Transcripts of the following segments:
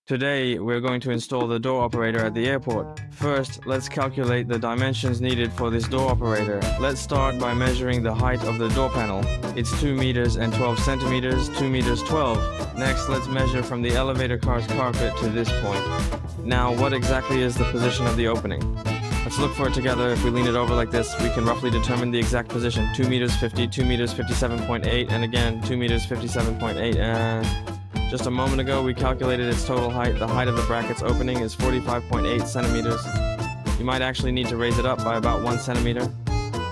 Today, we're going to install the door operator at the airport. First, let's calculate the dimensions needed for this door operator. Let's start by measuring the height of the door panel. It's 2 meters and 12 centimeters, 2 meters 12. Next, let's measure from the elevator car's carpet to this point. Now, what exactly is the position of the opening? Let's look for it together. If we lean it over like this, we can roughly determine the exact position. 2 meters 50, 2 meters 57.8, and again, 2 meters 57.8, and just a moment ago, we calculated its total height. The height of the bracket's opening is 45.8 centimeters. You might actually need to raise it up by about 1 centimeter.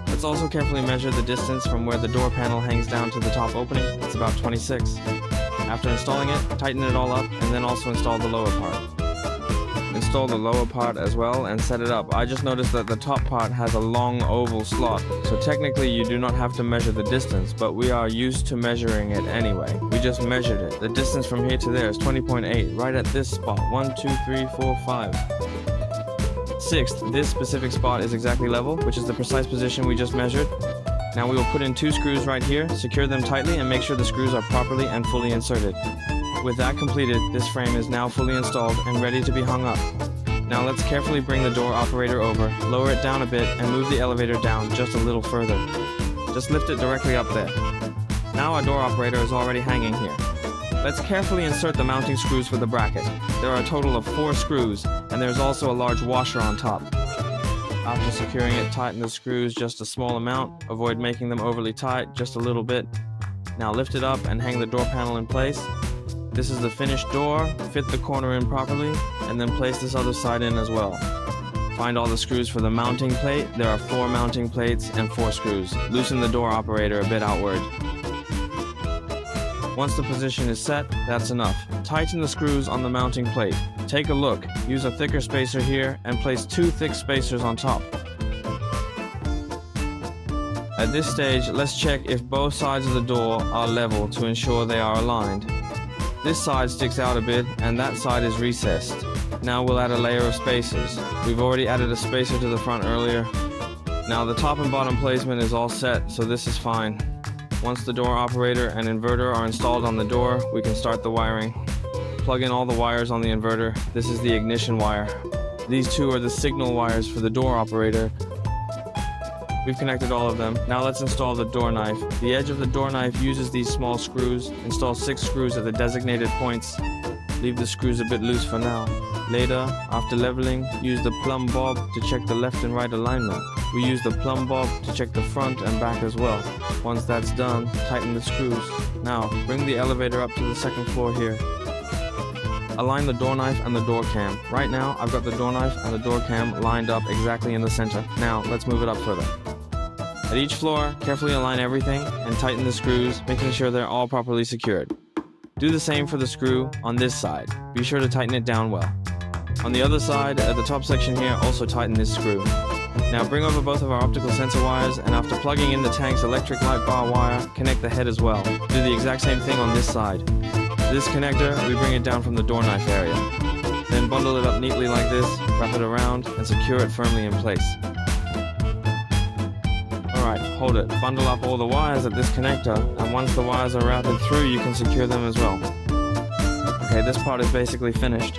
Let's also carefully measure the distance from where the door panel hangs down to the top opening. It's about 26. After installing it, tighten it all up, and then also install the lower part. Install the lower part as well and set it up. I just noticed that the top part has a long oval slot, so technically you do not have to measure the distance, but we are used to measuring it anyway. We just measured it. The distance from here to there is 20.8, right at this spot. 1, 2, 3, 4, 5. Sixth, this specific spot is exactly level, which is the precise position we just measured. Now we will put in 2 screws right here, secure them tightly, and make sure the screws are properly and fully inserted. With that completed, this frame is now fully installed and ready to be hung up. Now let's carefully bring the door operator over, lower it down a bit, and move the elevator down just a little further. Just lift it directly up there. Now our door operator is already hanging here. Let's carefully insert the mounting screws for the bracket. There are a total of 4 screws, and there's also a large washer on top. After securing it, tighten the screws just a small amount. Avoid making them overly tight, just a little bit. Now lift it up and hang the door panel in place. This is the finished door. Fit the corner in properly, and then place this other side in as well. Find all the screws for the mounting plate. There are 4 mounting plates and 4 screws. Loosen the door operator a bit outward. Once the position is set, that's enough. Tighten the screws on the mounting plate. Take a look. Use a thicker spacer here and place 2 thick spacers on top. At this stage, let's check if both sides of the door are level to ensure they are aligned. This side sticks out a bit, and that side is recessed. Now we'll add a layer of spacers. We've already added a spacer to the front earlier. Now the top and bottom placement is all set, so this is fine. Once the door operator and inverter are installed on the door, we can start the wiring. Plug in all the wires on the inverter. This is the ignition wire. These 2 are the signal wires for the door operator. We've connected all of them. Now let's install the door knife. The edge of the door knife uses these small screws. Install 6 screws at the designated points. Leave the screws a bit loose for now. Later, after leveling, use the plumb bob to check the left and right alignment. We use the plumb bob to check the front and back as well. Once that's done, tighten the screws. Now, bring the elevator up to the 2nd floor here. Align the door knife and the door cam. Right now, I've got the door knife and the door cam lined up exactly in the center. Now, let's move it up further. At each floor, carefully align everything and tighten the screws, making sure they're all properly secured. Do the same for the screw on this side. Be sure to tighten it down well. On the other side, at the top section here, also tighten this screw. Now bring over both of our optical sensor wires, and after plugging in the tank's electric light bar wire, connect the head as well. Do the exact same thing on this side. This connector, we bring it down from the door knife area. Then bundle it up neatly like this, wrap it around, and secure it firmly in place. Alright, hold it. Bundle up all the wires at this connector, and once the wires are routed through, you can secure them as well. Okay, this part is basically finished.